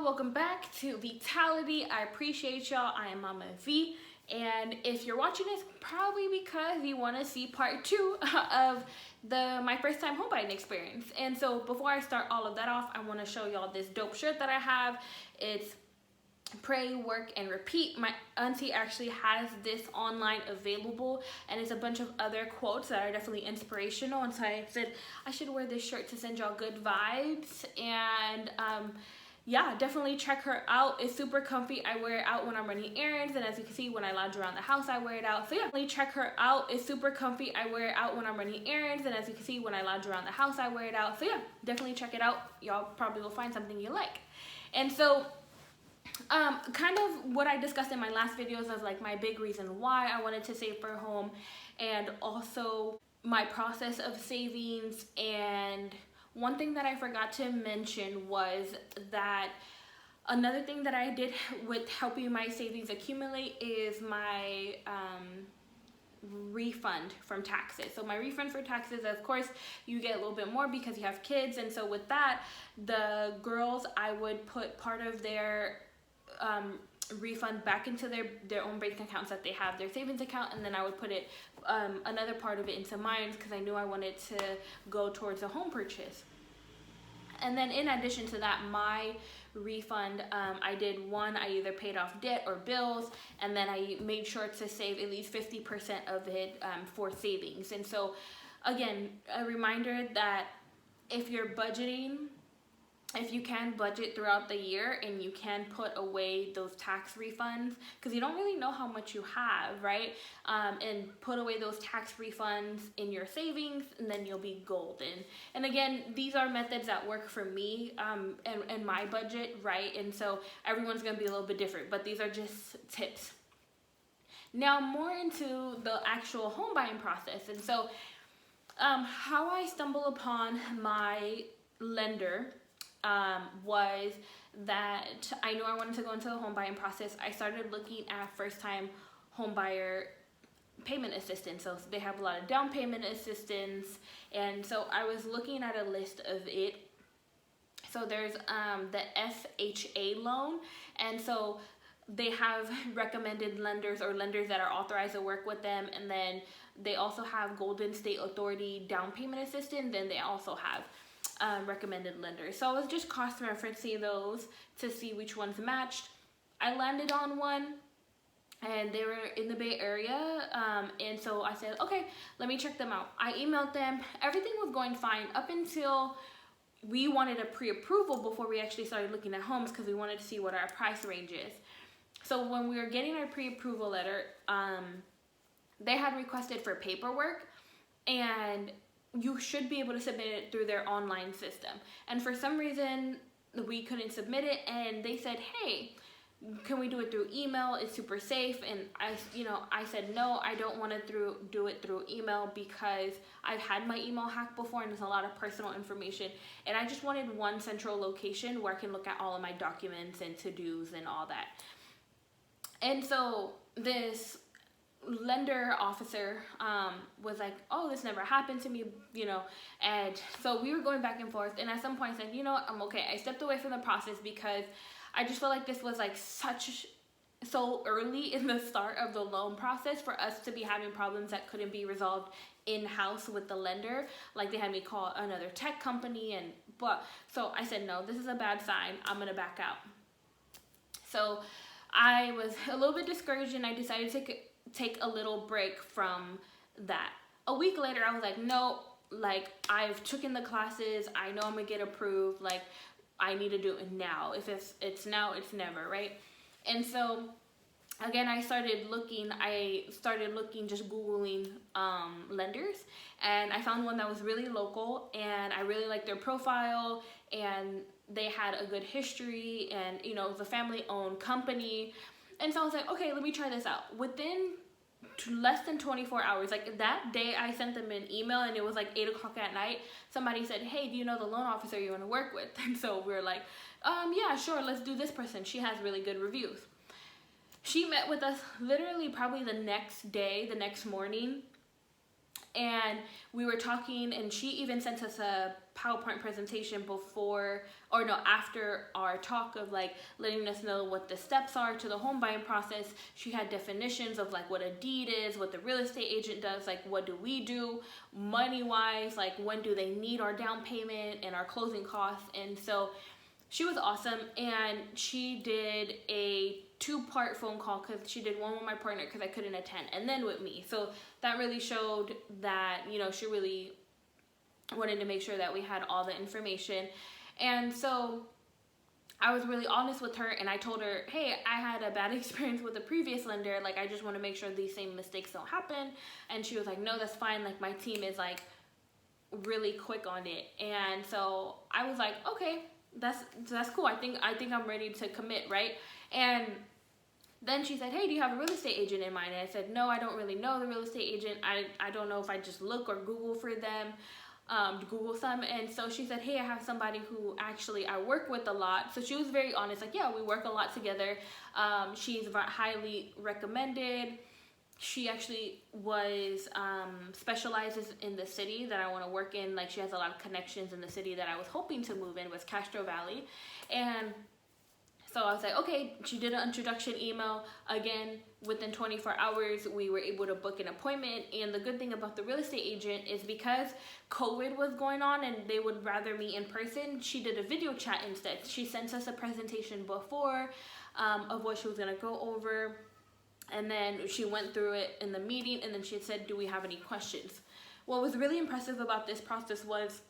y'all, welcome back to Vee-tality. I appreciate y'all. I am Mama V, and if you're watching this, probably because you want to see part 2 of my first time home buying experience. And so before I start all of that off, I want to show y'all this dope shirt that I have. It's Pray, Work, and Repeat. My auntie actually has this online available, and it's a bunch of other quotes that are definitely inspirational, and so I said I should wear this shirt to send y'all good vibes. And yeah, definitely check her out. It's super comfy. I wear it out when I'm running errands, and as you can see, when I lounge around the house, I wear it out. So yeah, definitely check her out. It's super comfy. I wear it out when I'm running errands, and as you can see, when I lounge around the house, I wear it out. So yeah, definitely check it out. Y'all probably will find something you like. And so kind of what I discussed in my last videos of like my big reason why I wanted to save for a home, and also my process of savings. And one thing that I forgot to mention was that another thing that I did with helping my savings accumulate is my refund from taxes. So my refund for taxes, of course, you get a little bit more because you have kids, and so with that, the girls, I would put part of their refund back into their own bank accounts that they have, their savings account, and then I would put it another part of it into mine because I knew I wanted to go towards a home purchase. And then in addition to that, my refund, I did one, I either paid off debt or bills, and then I made sure to save at least 50% of it for savings. And so again, a reminder that if you're budgeting, if you can budget throughout the year and you can put away those tax refunds, because you don't really know how much you have, right? And put away those tax refunds in your savings, and then you'll be golden. And again, these are methods that work for me and my budget, right? And so everyone's gonna be a little bit different, but these are just tips. Now more into the actual home buying process. And so how I stumbled upon my lender was that I knew I wanted to go into the home buying process. I started looking at first time home buyer payment assistance. So they have a lot of down payment assistance, and so I was looking at a list of it. So there's the FHA loan, and so they have recommended lenders or lenders that are authorized to work with them, and then they also have Golden State Authority down payment assistance, and they also have recommended lenders. So I was just cross-referencing those to see which ones matched. I landed on one, and they were in the Bay Area, and so I said, okay, let me check them out. I emailed them. Everything was going fine up until we wanted a pre-approval before we actually started looking at homes, because we wanted to see what our price range is. So when we were getting our pre-approval letter, they had requested for paperwork, and you should be able to submit it through their online system. And for some reason, we couldn't submit it, and they said, hey, can we do it through email? It's super safe. And I said, no, I don't want to do it through email, because I've had my email hacked before, and there's a lot of personal information, and I just wanted one central location where I can look at all of my documents and to-dos and all that. And so this lender officer was like, oh, this never happened to me, and so we were going back and forth, and at some point I said, you know what, I'm okay. I stepped away from the process because I just felt like this was like so early in the start of the loan process for us to be having problems that couldn't be resolved in-house with the lender. Like, they had me call another tech company, so I said, no, this is a bad sign. I'm gonna back out. So I was a little bit discouraged, and I decided to take a little break from that. A week later, I was like, no, like, I've taken the classes, I know I'm gonna get approved, like, I need to do it now. If it's now, it's never, right? And so again, I started looking, just Googling lenders, and I found one that was really local, and I really liked their profile, and they had a good history, and it was a family-owned company. And so I was like, okay, let me try this out. Within less than 24 hours, like that day, I sent them an email, and it was like 8 o'clock at night. Somebody said, hey, do you know the loan officer you want to work with? And so we were like, yeah, sure, let's do this person. She has really good reviews. She met with us literally probably the next day, the next morning, And we were talking, and she even sent us a PowerPoint presentation after our talk, of like letting us know what the steps are to the home buying process. She had definitions of like what a deed is, what the real estate agent does, like what do we do money wise, like when do they need our down payment and our closing costs. And so she was awesome, and she did a 2-part phone call, because she did one with my partner because I couldn't attend, and then with me. So that really showed that, she really wanted to make sure that we had all the information. And so I was really honest with her, and I told her, hey, I had a bad experience with the previous lender. Like, I just want to make sure these same mistakes don't happen. And she was like, no, that's fine. Like, my team is like really quick on it. And so I was like, okay, that's cool. I think I'm ready to commit, right? And then she said, hey, do you have a real estate agent in mind? And I said, no, I don't really know the real estate agent. I don't know if I just look or Google for them, Google some. And so she said, hey, I have somebody who actually I work with a lot. So she was very honest, like, yeah, we work a lot together. She's highly recommended. She actually specializes in the city that I want to work in. Like, she has a lot of connections in the city that I was hoping to move in, was Castro Valley. And so I was like, okay. She did an introduction email. Again, within 24 hours, we were able to book an appointment. And the good thing about the real estate agent is, because COVID was going on and they would rather meet in person, she did a video chat instead. She sent us a presentation before of what she was going to go over. And then she went through it in the meeting, and then she said, do we have any questions? What was really impressive about this process was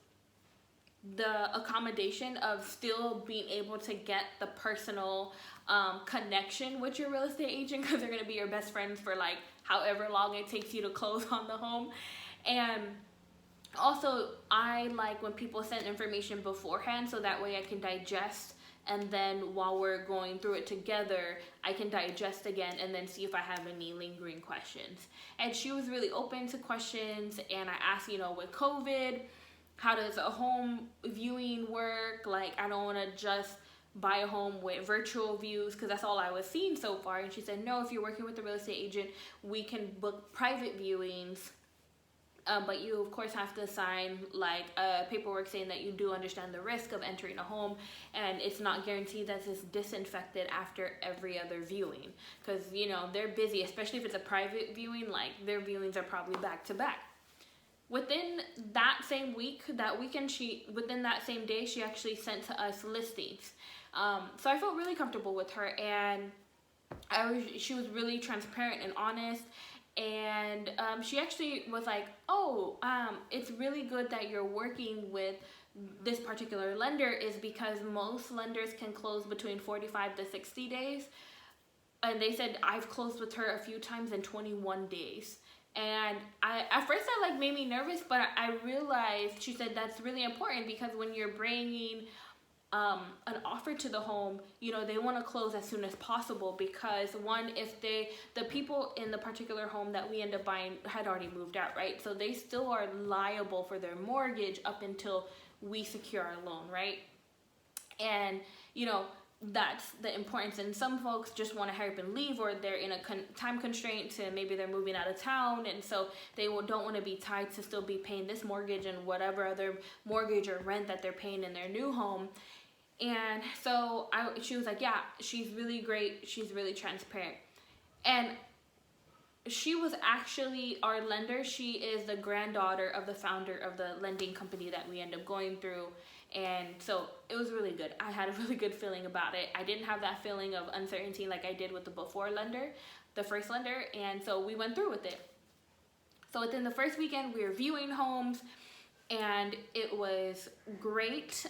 the accommodation of still being able to get the personal connection with your real estate agent, because they're going to be your best friends for like however long it takes you to close on the home. And also, I like when people send information beforehand, so that way I can digest. And then while we're going through it together, I can digest again and then see if I have any lingering questions. And she was really open to questions. And I asked, with COVID, how does a home viewing work? Like, I don't want to just buy a home with virtual views, because that's all I was seeing so far. And she said, no, if you're working with a real estate agent, we can book private viewings. But you, of course, have to sign like paperwork saying that you do understand the risk of entering a home, and it's not guaranteed that it's disinfected after every other viewing, because they're busy, especially if it's a private viewing. Like, their viewings are probably back to back. Within that same week, within that same day, she actually sent to us listings. So I felt really comfortable with her, and she was really transparent and honest. And she actually was like, it's really good that you're working with this particular lender, is because most lenders can close between 45 to 60 days. And they said, I've closed with her a few times in 21 days. And at first that made me nervous, but I realized, she said, that's really important, because when you're bringing an offer to the home, they want to close as soon as possible, because one, if the people in the particular home that we end up buying had already moved out, right? So they still are liable for their mortgage up until we secure our loan, right? And that's the importance. And some folks just want to hurry up and leave, or they're in a time constraint to maybe they're moving out of town, and so they don't want to be tied to still be paying this mortgage and whatever other mortgage or rent that they're paying in their new home. And so she was like, yeah, she's really great. She's really transparent. And she was actually our lender. She is the granddaughter of the founder of the lending company that we end up going through. And so it was really good. I had a really good feeling about it. I didn't have that feeling of uncertainty like I did with the first lender. And so we went through with it. So within the first weekend, we were viewing homes, and it was great.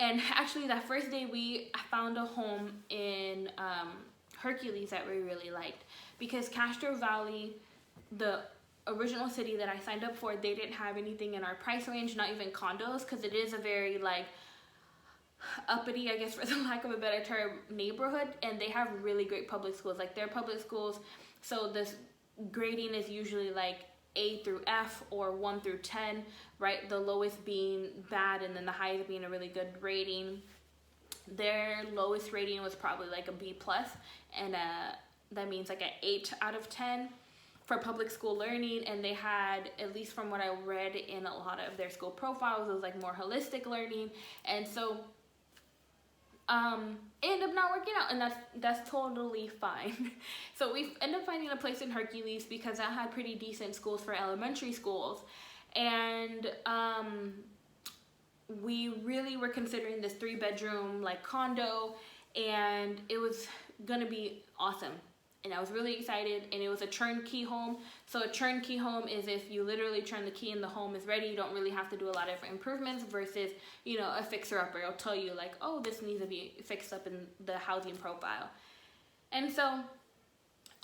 And actually, that first day, we found a home in Hercules that we really liked, because Castro Valley, the original city that I signed up for, they didn't have anything in our price range, not even condos, because it is a very uppity, I guess, for the lack of a better term, neighborhood. And they have really great public schools. Like, their public schools, so this grading is usually A through F or 1 through 10, right? The lowest being bad and then the highest being a really good rating. Their lowest rating was probably a B+, and that means an 8 out of 10. for public school learning, and they had, at least from what I read in a lot of their school profiles, it was like more holistic learning. And so it ended up not working out, and that's totally fine. So we ended up finding a place in Hercules because that had pretty decent schools for elementary schools. And we really were considering this 3-bedroom like condo, and it was gonna be awesome. And I was really excited, and it was a turnkey home. So a turnkey home is if you literally turn the key and the home is ready. You don't really have to do a lot of improvements versus, you know, a fixer-upper. It'll tell you like, oh, this needs to be fixed up in the housing profile. And so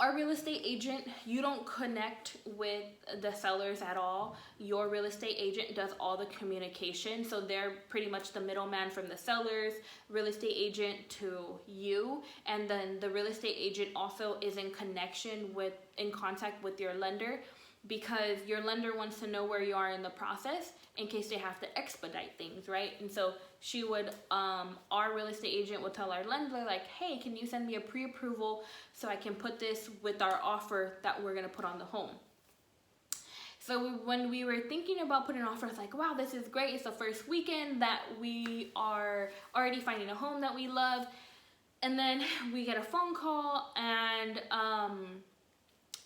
our real estate agent, you don't connect with the sellers at all. Your real estate agent does all the communication. So they're pretty much the middleman from the sellers, real estate agent to you. And then the real estate agent also is in contact with your lender, because your lender wants to know where you are in the process in case they have to expedite things, right? And so she would, our real estate agent would tell our lender like, hey, can you send me a pre-approval so I can put this with our offer that we're gonna put on the home? So when we were thinking about putting an offer, it's like, wow, this is great. It's the first weekend that we are already finding a home that we love. And then we get a phone call, and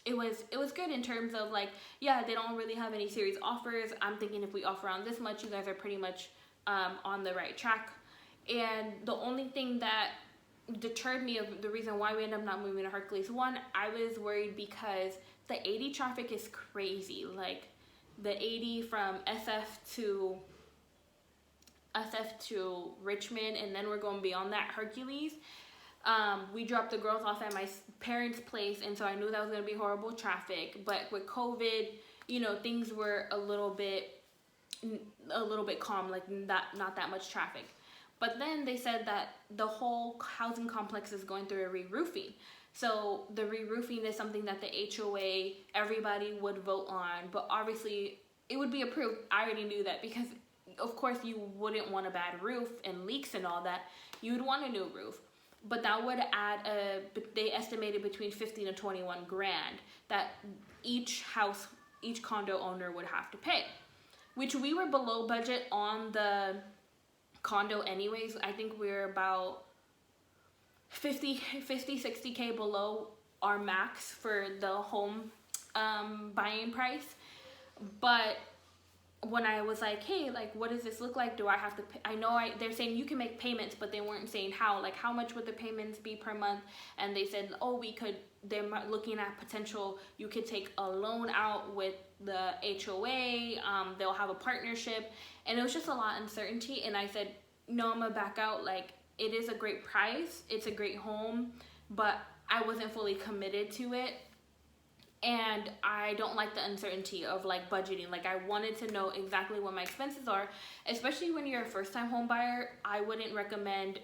it was good in terms of like, yeah, they don't really have any serious offers. I'm thinking if we offer around this much, you guys are pretty much on the right track. And the only thing that deterred me of the reason why we ended up not moving to Hercules, one, I was worried because the 80 traffic is crazy. Like the 80 from SF to Richmond, and then we're going beyond that, Hercules. We dropped the girls off at my parents' place, and so I knew that was going to be horrible traffic. But with COVID, you know, things were a little bit calm, like not that much traffic. But then they said that the whole housing complex is going through a re-roofing. So the re-roofing is something that the HOA, everybody would vote on, but obviously it would be approved. I already knew that because, of course, you wouldn't want a bad roof and leaks and all that. You would want a new roof. But that would add they estimated between 15 to 21 grand that each condo owner would have to pay, which we were below budget on the condo anyways. I think we're about 60K below our max for the home buying price. But when I was like, hey, like, what does this look like? Do I have to pay? I know they're saying you can make payments, but they weren't saying how. Like, how much would the payments be per month? And they said, oh, they're looking at potential, you could take a loan out with the HOA. They'll have a partnership. And it was just a lot of uncertainty. And I said, no, I'm gonna back out. Like, it is a great price. It's a great home, but I wasn't fully committed to it. And I don't like the uncertainty of like budgeting. Like, I wanted to know exactly what my expenses are, especially when you're a first-time home buyer. I wouldn't recommend,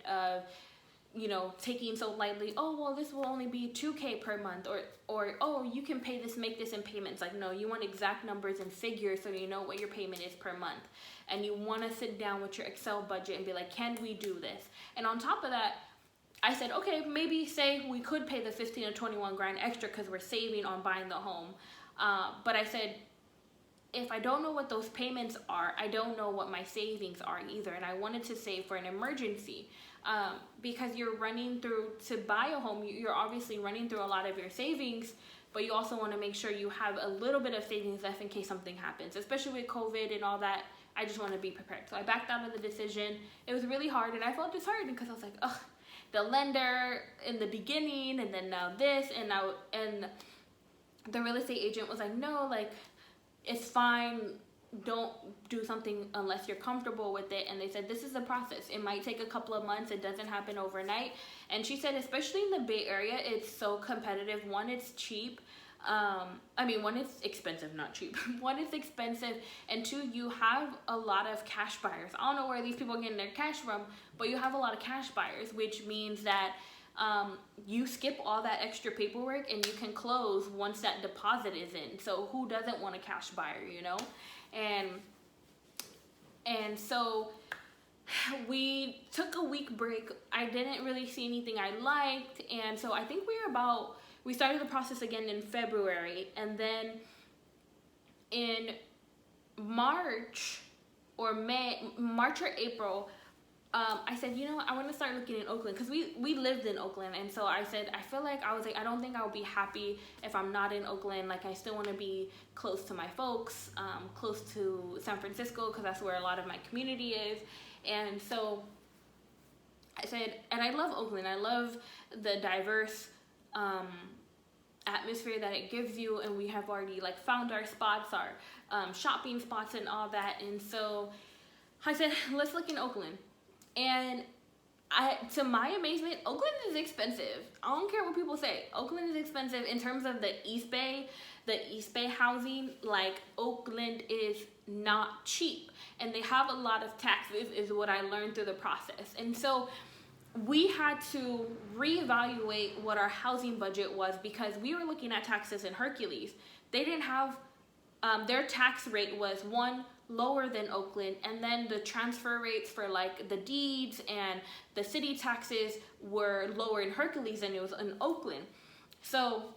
taking so lightly, oh, well, this will only be 2K per month, or oh, you can pay this, make this in payments. Like, no, you want exact numbers and figures so you know what your payment is per month. And you want to sit down with your Excel budget and be like, can we do this? And on top of that, I said, okay, maybe say we could pay the 15 to 21 grand extra because we're saving on buying the home. But I said, if I don't know what those payments are, I don't know what my savings are either. And I wanted to save for an emergency because you're running through, to buy a home, you're obviously running through a lot of your savings, but you also want to make sure you have a little bit of savings left in case something happens, especially with COVID and all that. I just want to be prepared. So I backed out of the decision. It was really hard, and I felt disheartened because I was like, ugh, the lender in the beginning, and then now this, and the real estate agent was like, no, like, it's fine, don't do something unless you're comfortable with it. And they said, this is the process. It might take a couple of months. It doesn't happen overnight. And she said, especially in the Bay Area, it's so competitive. One, it's cheap. One, it's expensive, not cheap. One, it's expensive. And two, you have a lot of cash buyers. I don't know where these people are getting their cash from, but you have a lot of cash buyers, which means that you skip all that extra paperwork and you can close once that deposit is in. So who doesn't want a cash buyer, you know? And so we took a week break. I didn't really see anything I liked, and so I think we were about we started the process again in February, and then in March or April, I said, you know what, I want to start looking in Oakland, because we lived in Oakland, and so I said, I don't think I'll be happy if I'm not in Oakland. Like, I still want to be close to my folks, close to San Francisco, because that's where a lot of my community is. And so I said, and I love Oakland. I love the diverse atmosphere that it gives you, and we have already like found our spots, our shopping spots and all that. And so I said, let's look in Oakland. And to my amazement, Oakland is expensive. I don't care what people say. Oakland is expensive in terms of the East Bay housing. Like, Oakland is not cheap, and they have a lot of taxes, is what I learned through the process. And so we had to reevaluate what our housing budget was, because we were looking at taxes in Hercules. They didn't have, their tax rate was lower than Oakland, and then the transfer rates for like the deeds and the city taxes were lower in Hercules than it was in Oakland. So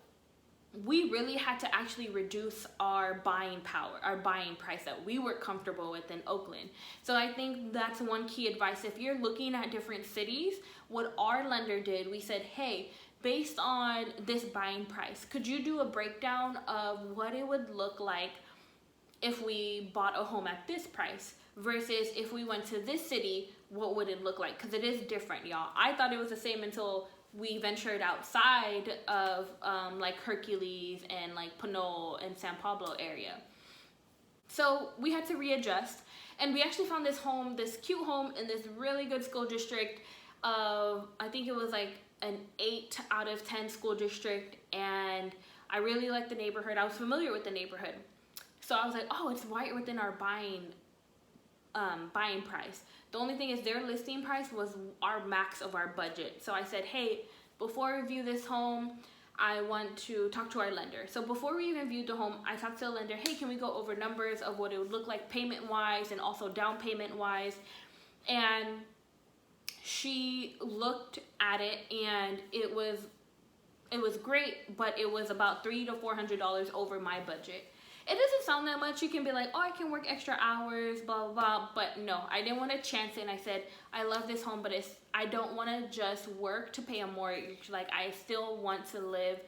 we really had to actually reduce our buying power, our buying price that we were comfortable with in Oakland. So I think that's one key advice. If you're looking at different cities, what our lender did, we said, hey, based on this buying price, could you do a breakdown of what it would look like if we bought a home at this price versus if we went to this city, what would it look like? Because it is different, y'all. I thought it was the same until we ventured outside of like Hercules and like Pinole and San Pablo area. So we had to readjust, and we actually found this home, this cute home in this really good school district of, I think it was like an 8 out of 10 school district, and I really liked the neighborhood. I was familiar with the neighborhood. So I was like, oh, it's right within our buying price. The only thing is their listing price was our max of our budget. So I said, hey, before I view this home, I want to talk to our lender. So before we even viewed the home, I talked to the lender, hey, can we go over numbers of what it would look like payment-wise and also down payment-wise? And she looked at it, and it was great, but it was about $300 to $400 over my budget. It doesn't sound that much. You can be like, oh, I can work extra hours, blah, blah, blah. But no, I didn't want to chance it. And I said, I love this home, but I don't want to just work to pay a mortgage. Like, I still want to live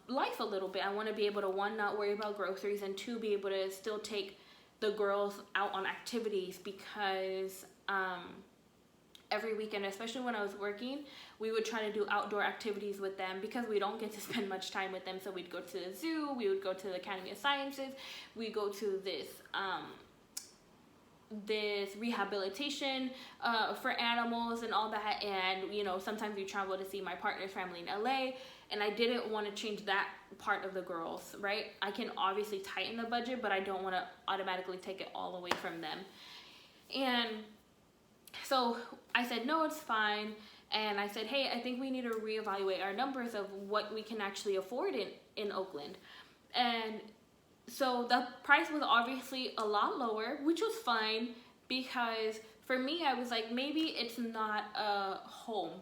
life a little bit. I want to be able to, one, not worry about groceries, and two, be able to still take the girls out on activities, because every weekend, especially when I was working, we would try to do outdoor activities with them, because we don't get to spend much time with them. So we'd go to the zoo, we would go to the Academy of Sciences, we go to this rehabilitation for animals and all that. And you know, sometimes we travel to see my partner's family in LA, and I didn't want to change that part of the girls, right? I can obviously tighten the budget, but I don't want to automatically take it all away from them. And so I said, no, it's fine. And I said, hey, I think we need to reevaluate our numbers of what we can actually afford in Oakland. And so the price was obviously a lot lower, which was fine, because for me, I was like, maybe it's not a home,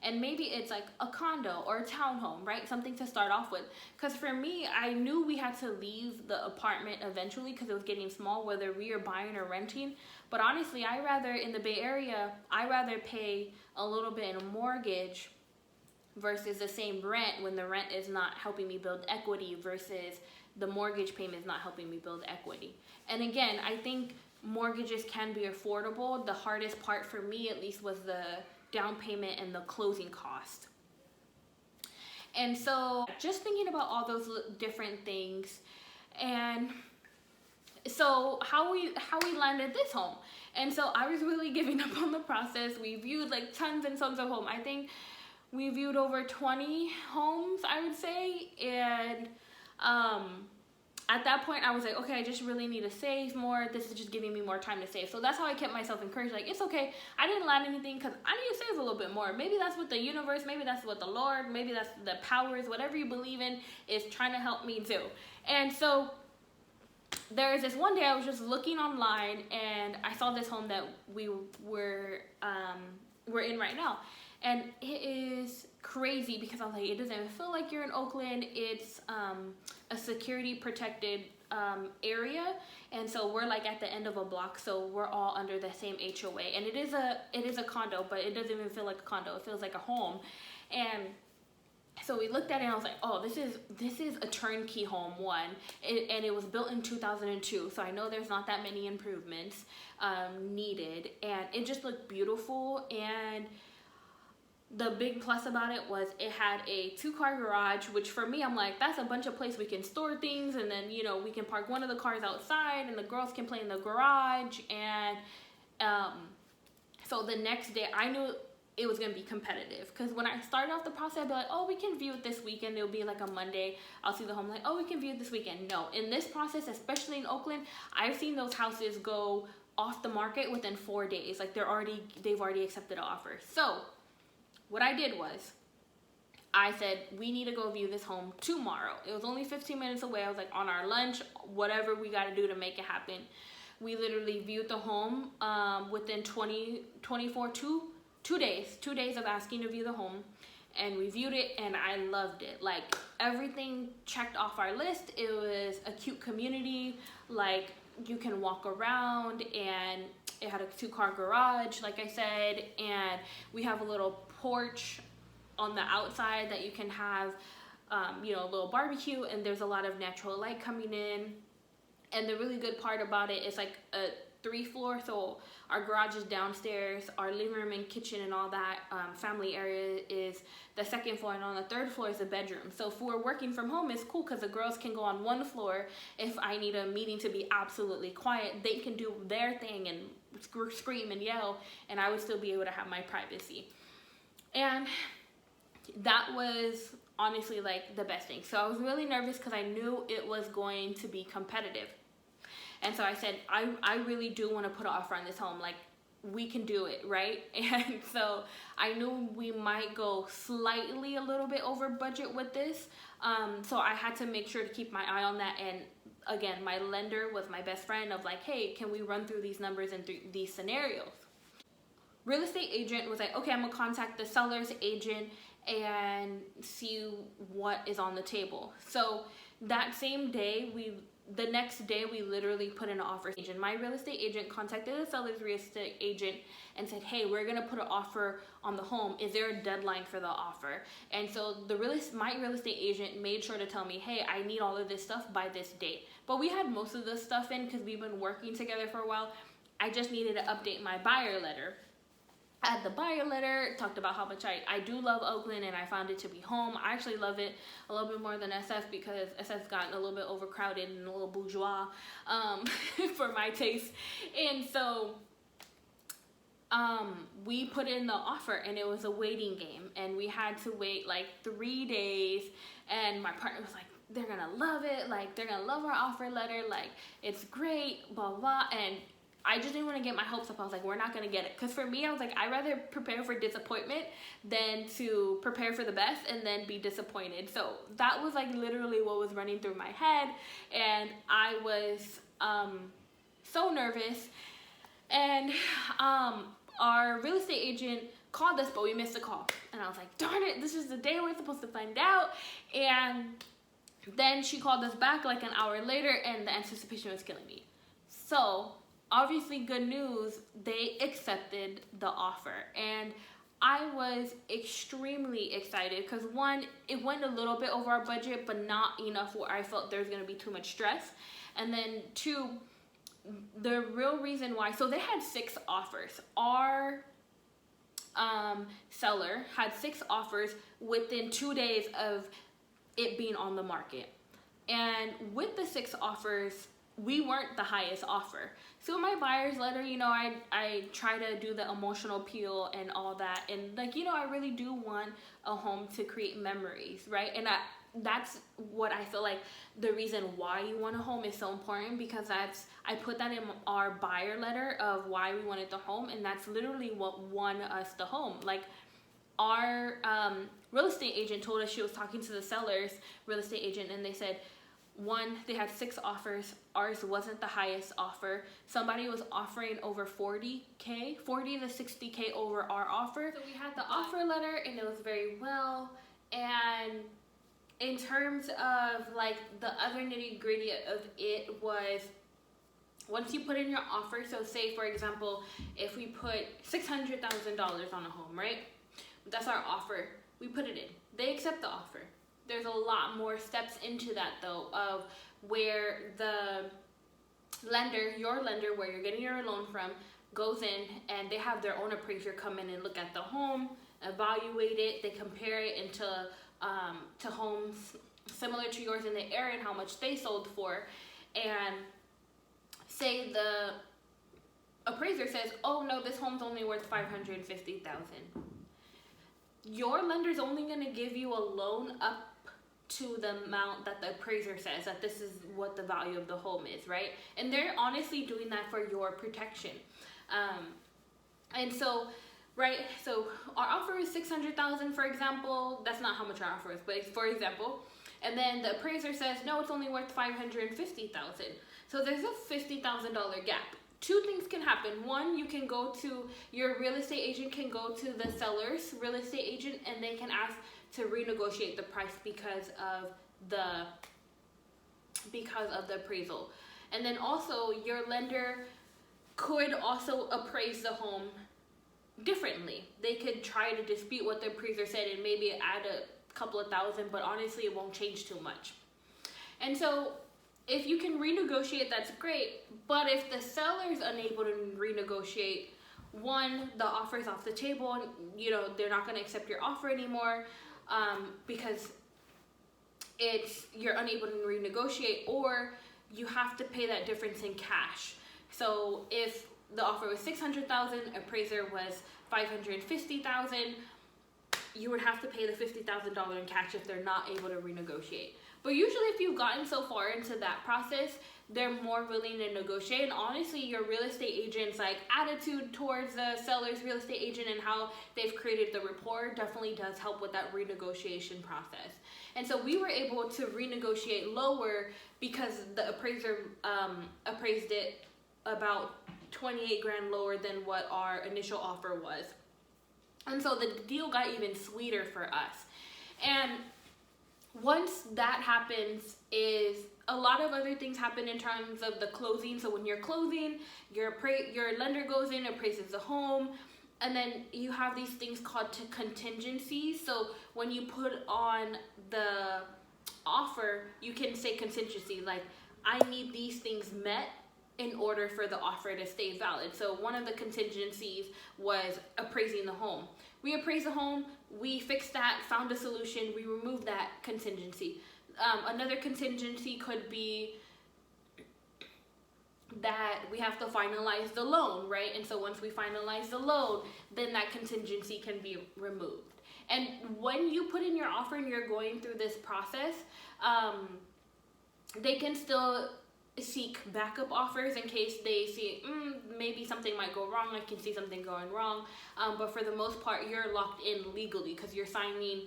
and maybe it's like a condo or a townhome, right? Something to start off with. Because for me, I knew we had to leave the apartment eventually, because it was getting small, whether we are buying or renting. But honestly, in the Bay Area, I rather pay a little bit in a mortgage versus the same rent, when the rent is not helping me build equity versus the mortgage payment is not helping me build equity. And again, I think mortgages can be affordable. The hardest part for me, at least, was the down payment and the closing cost. And so just thinking about all those different things, and so how we landed this home. And so I was really giving up on the process. We viewed like tons and tons of homes. I think we viewed over 20 homes, I would say. And at that point, I was like, okay, I just really need to save more. This is just giving me more time to save. So that's how I kept myself encouraged. Like, it's okay. I didn't land anything because I need to save a little bit more. Maybe that's what the universe, maybe that's what the Lord, maybe that's the powers, whatever you believe in, is trying to help me do. And so there was this one day I was just looking online, and I saw this home that we're in right now. And it is crazy because I was like, it doesn't feel like you're in Oakland. It's a security protected area, and so we're like at the end of a block, so we're all under the same HOA, and it is a condo, but it doesn't even feel like a condo. It feels like a home. And so we looked at it and I was like, oh, this is a turnkey home, and it was built in 2002, so I know there's not that many improvements needed, and it just looked beautiful. And the big plus about it was it had a 2-car garage, which for me, I'm like, that's a bunch of place we can store things, and then, you know, we can park one of the cars outside and the girls can play in the garage. And so the next day I knew it was going to be competitive, because when I started off the process, I'd be like, oh, we can view it this weekend. It'll be like a Monday. I'll see the home, like, oh, we can view it this weekend. No, in this process, especially in Oakland, I've seen those houses go off the market within 4 days. Like they've already accepted an offer. So what I did was I said, we need to go view this home tomorrow. It was only 15 minutes away. I was like, on our lunch, whatever we got to do to make it happen. We literally viewed the home within 2 days of asking to view the home. And we viewed it and I loved it. Like, everything checked off our list. It was a cute community. Like, you can walk around, and it had a 2-car garage, like I said, and we have a little porch on the outside that you can have, you know, a little barbecue, and there's a lot of natural light coming in. And the really good part about it is like a 3-floor, so our garage is downstairs, our living room and kitchen and all that family area is the 2nd floor, and on the 3rd floor is the bedroom. So for working from home, it's cool because the girls can go on 1 floor. If I need a meeting to be absolutely quiet, they can do their thing and scream and yell, and I would still be able to have my privacy. And that was honestly like the best thing. So I was really nervous because I knew it was going to be competitive. And so I said, I really do want to put an offer on this home. Like, we can do it, right? And so I knew we might go slightly a little bit over budget with this. So I had to make sure to keep my eye on that. And again, my lender was my best friend of like, hey, can we run through these numbers and these scenarios? Real estate agent was like, okay, I'm gonna contact the seller's agent and see what is on the table. So that same day, the next day we literally put in an offer agent. My real estate agent contacted the seller's real estate agent and said, hey, we're gonna put an offer on the home. Is there a deadline for the offer? And so my real estate agent made sure to tell me, hey, I need all of this stuff by this date. But we had most of the stuff in because we've been working together for a while. I just needed to update my buyer letter. At the buyer letter, talked about how much I do love Oakland and I found it to be home. I actually love it a little bit more than SF because SF's gotten a little bit overcrowded and a little bourgeois for my taste. And so we put in the offer, and it was a waiting game, and we had to wait like 3 days, and my partner was like, they're gonna love it, like they're gonna love our offer letter, like it's great, blah blah. And I just didn't want to get my hopes up. I was like, we're not going to get it. Because for me, I was like, I'd rather prepare for disappointment than to prepare for the best and then be disappointed. So that was like literally what was running through my head. And I was so nervous. And our real estate agent called us, but we missed the call. And I was like, darn it, this is the day we're supposed to find out. And then she called us back like an hour later, and the anticipation was killing me. So obviously, good news, they accepted the offer. And I was extremely excited because, one, it went a little bit over our budget, but not enough where I felt there's going to be too much stress. And then 2, the real reason why, so they had 6 offers. Our seller had 6 offers within 2 days of it being on the market. And with the 6 offers, we weren't the highest offer. So in my buyer's letter, you know, I try to do the emotional appeal and all that. And like, you know, I really do want a home to create memories, right? And that's what I feel like the reason why you want a home is so important, because I put that in our buyer letter of why we wanted the home. And that's literally what won us the home. Like, our real estate agent told us, she was talking to the seller's real estate agent, and they said, One, they had 6 offers. Ours wasn't the highest offer. Somebody was offering over 40K, 40 to 60K over our offer. So we had the offer letter and it was very well. And in terms of like the other nitty gritty of it was, once you put in your offer, so say for example, if we put $600,000 on a home, right? That's our offer. We put it in. They accept the offer. There's a lot more steps into that though, of where the lender, your lender, where you're getting your loan from, goes in and they have their own appraiser come in and look at the home, evaluate it. They compare it into to homes similar to yours in the area and how much they sold for. And say the appraiser says, oh no, this home's only worth $550,000. Your lender's only going to give you a loan up to the amount that the appraiser says that this is what the value of the home is, right? And they're honestly doing that for your protection. And so, right, so our offer is $600,000, for example. That's not how much our offer is, but for example. And then the appraiser says, no, it's only worth $550,000. So there's a $50,000 gap. 2 things can happen. One, you can go to your real estate agent, can go to the seller's real estate agent, and they can ask to renegotiate the price because of the appraisal. And then also your lender could also appraise the home differently. They could try to dispute what the appraiser said and maybe add a couple of thousand, but honestly it won't change too much. And so if you can renegotiate, that's great. But if the seller's unable to renegotiate, one, the offer's off the table, and they're not going to accept your offer anymore because you're unable to renegotiate, or you have to pay that difference in cash. So if the offer was $600,000, appraiser was $550,000, you would have to pay the $50,000 in cash if they're not able to renegotiate. But usually if you've gotten so far into that process, they're more willing to negotiate. And honestly, your real estate agent's like attitude towards the seller's real estate agent and how they've created the rapport definitely does help with that renegotiation process. And so we were able to renegotiate lower because the appraiser appraised it about 28 grand lower than what our initial offer was. And so the deal got even sweeter for us. And once that happens, is a lot of other things happen in terms of the closing. So when you're closing, your lender goes in, appraises the home, and then you have these things called contingencies. So when you put on the offer, you can say contingency, like, I need these things met in order for the offer to stay valid. So one of the contingencies was appraising the home. We appraised the home, we fixed that, found a solution, we removed that contingency. Another contingency could be that we have to finalize the loan, right? And so once we finalize the loan, then that contingency can be removed. And when you put in your offer and you're going through this process, they can still seek backup offers in case they see maybe something might go wrong. I can see something going wrong, but for the most part you're locked in legally because you're signing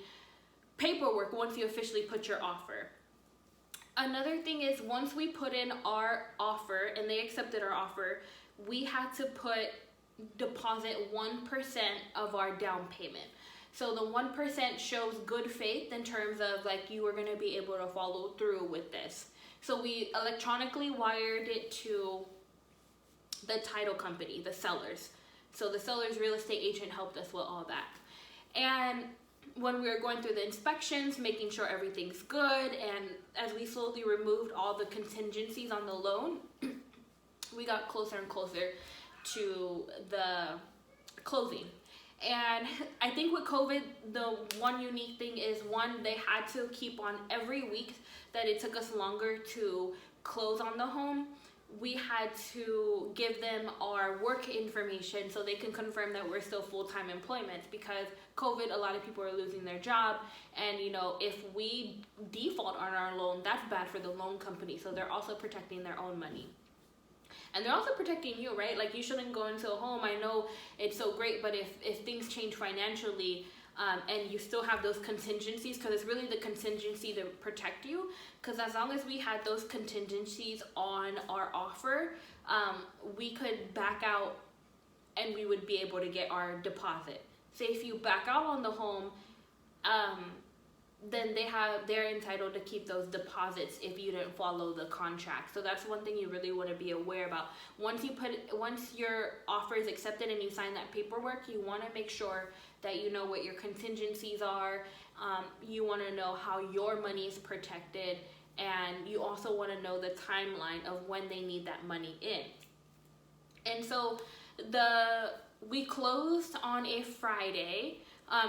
paperwork once you officially put your offer. Another thing is, once we put in our offer and they accepted our offer, we had to deposit 1% of our down payment. So the 1% shows good faith in terms of like you were going to be able to follow through with this. So we electronically wired it to the title company, the sellers. So the seller's real estate agent helped us with all that. And when we were going through the inspections, making sure everything's good, and as we slowly removed all the contingencies on the loan, we got closer and closer to the closing. And I think with COVID, the one unique thing is, one, they had to keep on every week that it took us longer to close on the home. We had to give them our work information so they can confirm that we're still full-time employment, because COVID, a lot of people are losing their job, and if we default on our loan, that's bad for the loan company. So they're also protecting their own money. And they're also protecting you, right? Like, you shouldn't go into a home. I know it's so great, but if things change financially, and you still have those contingencies, because it's really the contingency to protect you. Because as long as we had those contingencies on our offer, we could back out and we would be able to get our deposit. Say if you back out on the home, then they're entitled to keep those deposits if you didn't follow the contract. So that's one thing you really want to be aware about. Once your offer is accepted and you sign that paperwork, you want to make sure that you know what your contingencies are. You want to know how your money is protected, and you also want to know the timeline of when they need that money in. And so we closed on a Friday.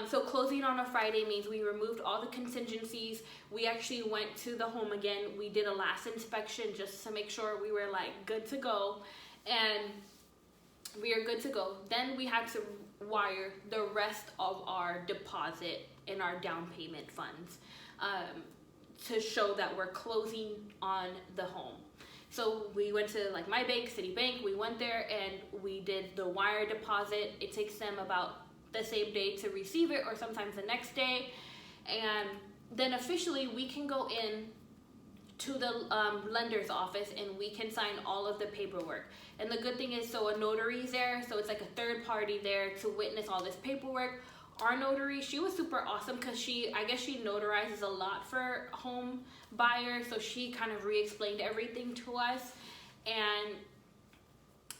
So closing on a Friday means we removed all the contingencies. We actually went to the home again. We did a last inspection just to make sure we were like good to go, and we are good to go. Then we had to wire the rest of our deposit and our down payment funds to show that we're closing on the home. So we went to like my bank, Citibank. We went there and we did the wire deposit. It takes them about the same day to receive it, or sometimes the next day, and then officially we can go in to the lender's office and we can sign all of the paperwork. And the good thing is, so a notary is there, so it's like a third party there to witness all this paperwork. Our notary, she was super awesome because I guess she notarizes a lot for home buyers, so she kind of re-explained everything to us, and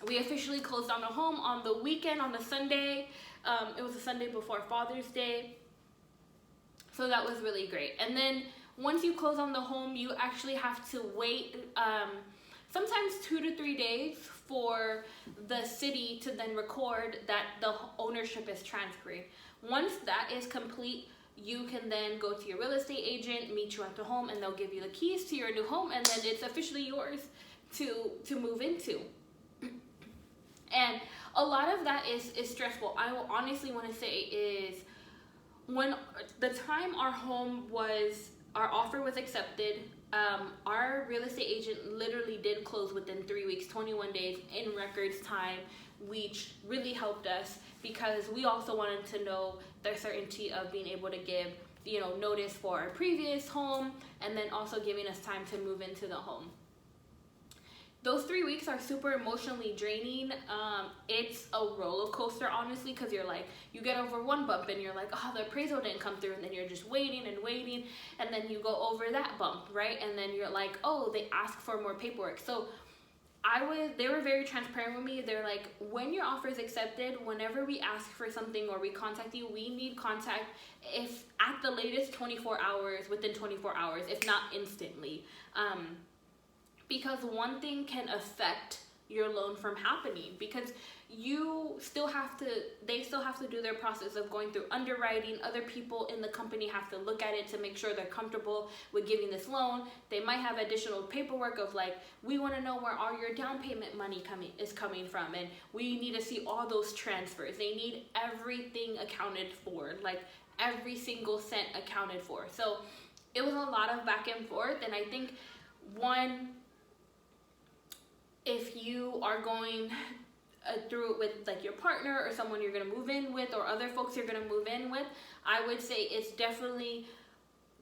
we officially closed on the home on the weekend, on the Sunday. It was a Sunday before Father's Day, so that was really great. And then once you close on the home, you actually have to wait sometimes 2 to 3 days for the city to then record that the ownership is transferred. Once that is complete, you can then go to your real estate agent, meet you at the home, and they'll give you the keys to your new home, and then it's officially yours to move into. And a lot of that is stressful. I will honestly want to say is when the time our offer was accepted, our real estate agent literally did close within 3 weeks, 21 days in records time, which really helped us because we also wanted to know the certainty of being able to give, notice for our previous home, and then also giving us time to move into the home. Those 3 weeks are super emotionally draining. It's a roller coaster, honestly, because you get over one bump and you're like, oh, the appraisal didn't come through, and then you're just waiting, and then you go over that bump, right? And then you're like, oh, they ask for more paperwork. So they were very transparent with me. They're like, when your offer is accepted, whenever we ask for something or we contact you, we need contact if at the latest 24 hours, within 24 hours, if not instantly. Because one thing can affect your loan from happening, because they still have to do their process of going through underwriting. Other people in the company have to look at it to make sure they're comfortable with giving this loan. They might have additional paperwork of we want to know where all your down payment money is coming from, and we need to see all those transfers. They need everything accounted for, every single cent accounted for. So it was a lot of back and forth, and I think if you are going through it with your partner or someone you're going to move in with or other folks you're going to move in with, I would say it's definitely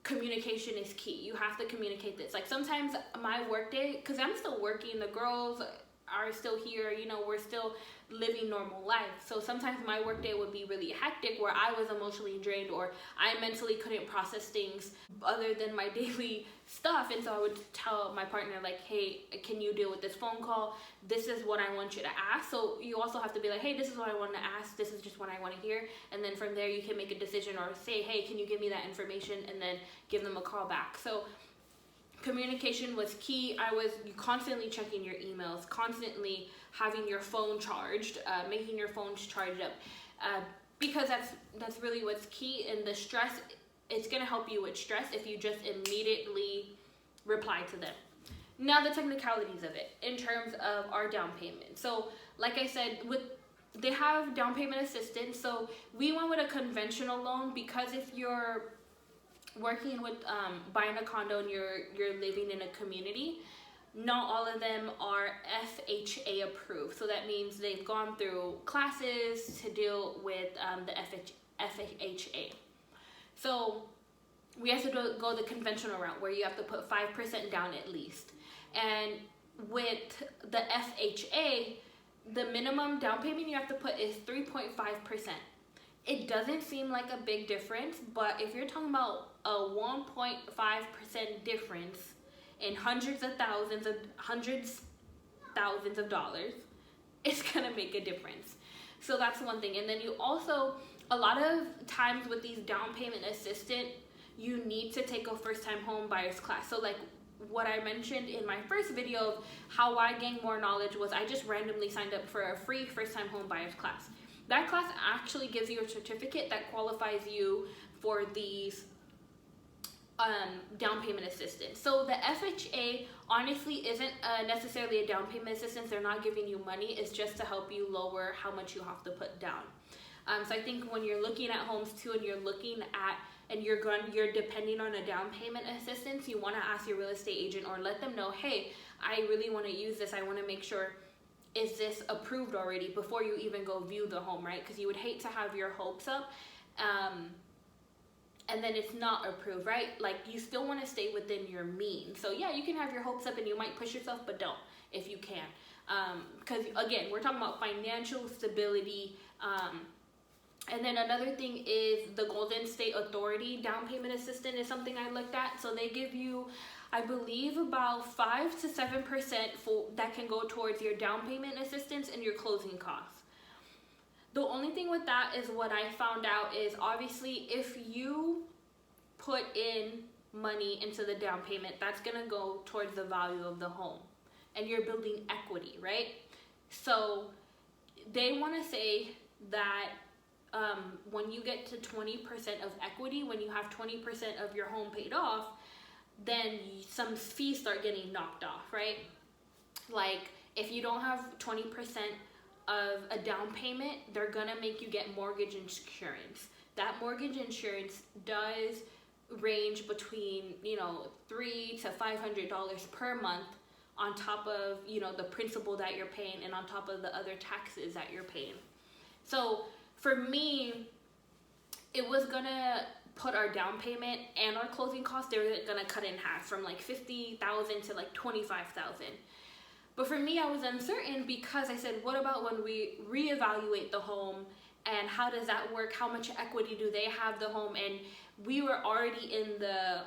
communication is key. You have to communicate this. Sometimes my work day, because I'm still working, the girls are still here, we're still living normal life. So sometimes my work day would be really hectic where I was emotionally drained or I mentally couldn't process things other than my daily stuff. And so I would tell my partner hey, can you deal with this phone call? This is what I want you to ask. So you also have to be hey, this is what I want to ask. This is just what I want to hear. And then from there you can make a decision or say, hey, can you give me that information? And then give them a call back. So communication was key. I was constantly checking your emails, constantly having your phone charged, making your phones charged up, because that's really what's key. And the stress, it's going to help you with stress if you just immediately reply to them. Now the technicalities of it in terms of our down payment. So like I said, they have down payment assistance. So we went with a conventional loan because if you're working with buying a condo and you're living in a community, not all of them are FHA approved. So that means they've gone through classes to deal with the FHA. So we have to go the conventional route where you have to put 5% down at least. And with the FHA, the minimum down payment you have to put is 3.5%. It doesn't seem like a big difference, but if you're talking about a 1.5% difference in hundreds of thousands of dollars, it's gonna make a difference. So that's one thing. And then you also, a lot of times with these down payment assistance, you need to take a first-time home buyers class. So like what I mentioned in my first video of how I gained more knowledge was I just randomly signed up for a free first-time home buyers class. That class actually gives you a certificate that qualifies you for these down payment assistance. So the FHA honestly isn't necessarily a down payment assistance. They're not giving you money. It's just to help you lower how much you have to put down. So I think when you're looking at homes too, and you're looking at and you're depending on a down payment assistance, you want to ask your real estate agent or let them know, hey, I really want to use this. I want to make sure, is this approved already before you even go view the home, right? Because you would hate to have your hopes up and then it's not approved, right? Like you still want to stay within your means. So yeah, you can have your hopes up and you might push yourself, but don't if you can. Because again, we're talking about financial stability. And then another thing is the Golden State Authority down payment assistance is something I looked at. So they give you, I believe, about 5 to 7% that can go towards your down payment assistance and your closing costs. The only thing with that is what I found out is obviously if you put in money into the down payment, that's gonna go towards the value of the home and you're building equity, right? So they wanna say that when you get to 20% of equity, when you have 20% of your home paid off, then some fees start getting knocked off, right? Like if you don't have 20% of a down payment, they're gonna make you get mortgage insurance. That mortgage insurance does range between, $300 to $500 per month on top of, the principal that you're paying and on top of the other taxes that you're paying. So for me, it was gonna put our down payment and our closing costs, they were gonna cut in half from like $50,000 to like $25,000. But for me, I was uncertain because I said, what about when we reevaluate the home and how does that work? How much equity do they have the home? And we were already in the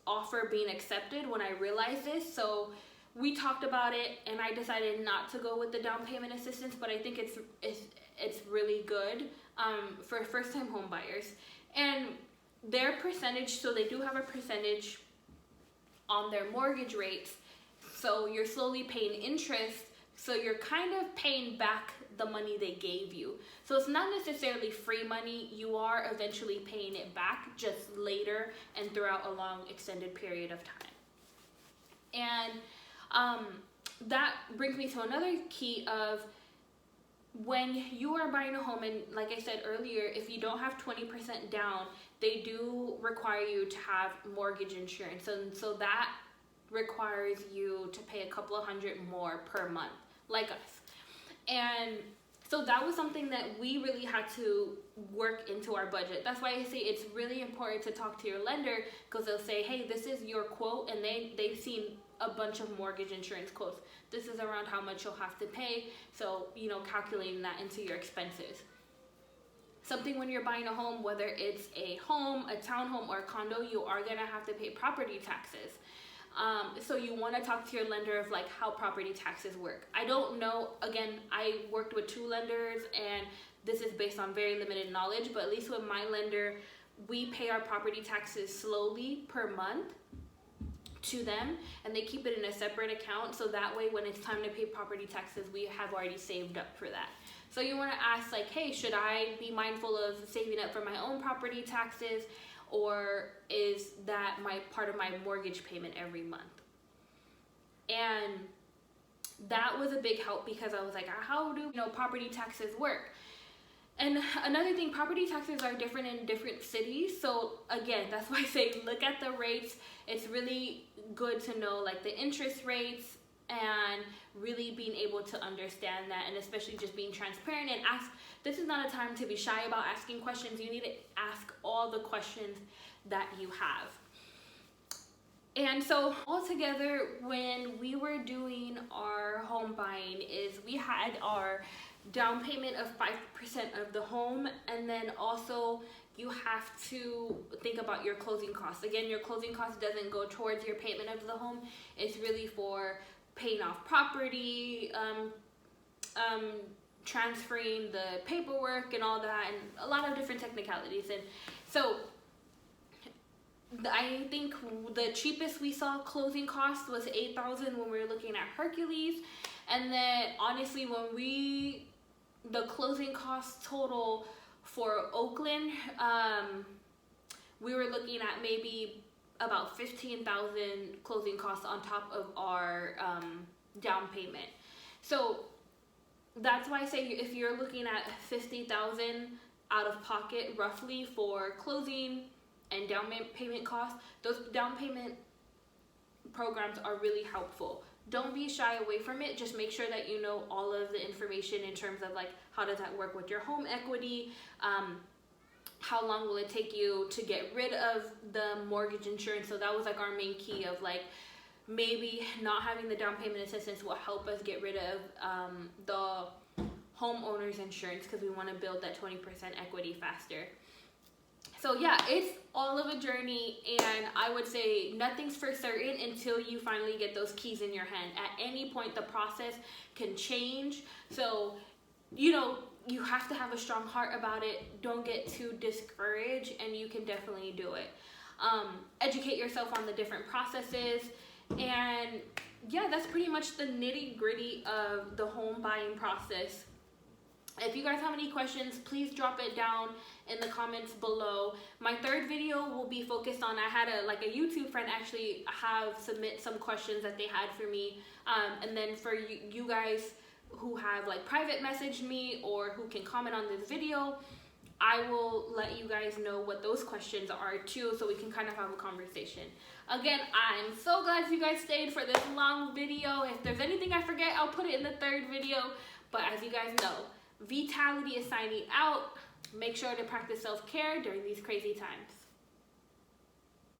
offer being accepted when I realized this. So we talked about it and I decided not to go with the down payment assistance, but I think it's really good for first-time home buyers. And their percentage, so they do have a percentage on their mortgage rates. So you're slowly paying interest. So you're kind of paying back the money they gave you. So it's not necessarily free money. You are eventually paying it back, just later and throughout a long extended period of time. And that brings me to another key of when you are buying a home, and like I said earlier, if you don't have 20% down, they do require you to have mortgage insurance. And so that requires you to pay a couple of hundred more per month, like us. And so that was something that we really had to work into our budget. That's why I say it's really important to talk to your lender, because they'll say, hey, this is your quote, and they've seen a bunch of mortgage insurance quotes. This is around how much you'll have to pay. So, calculating that into your expenses. Something when you're buying a home, whether it's a home, a townhome, or a condo, you are gonna have to pay property taxes. So you want to talk to your lender of like how property taxes work. I don't know, again, I worked with 2 lenders and this is based on very limited knowledge, but at least with my lender, we pay our property taxes slowly per month to them, and they keep it in a separate account, so that way when it's time to pay property taxes, we have already saved up for that. So you want to ask like, hey, should I be mindful of saving up for my own property taxes, or is that my part of my mortgage payment every month? And that was a big help, because I was like, how do property taxes work? And another thing, property taxes are different in different cities. So again, that's why I say look at the rates. It's really good to know like the interest rates and really being able to understand that, and especially just being transparent and ask. This is not a time to be shy about asking questions. You need to ask all the questions that you have. And so altogether, when we were doing our home buying, is we had our down payment of 5% of the home, and then also you have to think about your closing costs. Again, your closing costs doesn't go towards your payment of the home. It's really for paying off property, transferring the paperwork and all that, and a lot of different technicalities. And so I think the cheapest we saw closing cost was $8,000 when we were looking at Hercules. And then honestly, the closing cost total for Oakland, we were looking at maybe about $15,000 closing costs on top of our down payment. So that's why I say if you're looking at $50,000 out of pocket roughly for closing and down payment costs, those down payment programs are really helpful. Don't be shy away from it. Just make sure that you know all of the information in terms of like, how does that work with your home equity? How long will it take you to get rid of the mortgage insurance? So that was like our main key of like, maybe not having the down payment assistance will help us get rid of the homeowner's insurance, because we want to build that 20% equity faster. So yeah, it's all of a journey, and I would say nothing's for certain until you finally get those keys in your hand. At any point, the process can change. So, you know, you have to have a strong heart about it. Don't get too discouraged, and you can definitely do it. Educate yourself on the different processes, and yeah, that's pretty much the nitty-gritty of the home buying process. If you guys have any questions, please drop it down in the comments below. My third video will be focused on, I had a YouTube friend actually have submit some questions that they had for me. And then for you guys who have like private messaged me or who can comment on this video, I will let you guys know what those questions are too, so we can kind of have a conversation. Again, I'm so glad you guys stayed for this long video. If there's anything I forget, I'll put it in the third video. But as you guys know, Vee-tality is signing out. Make sure to practice self-care during these crazy times.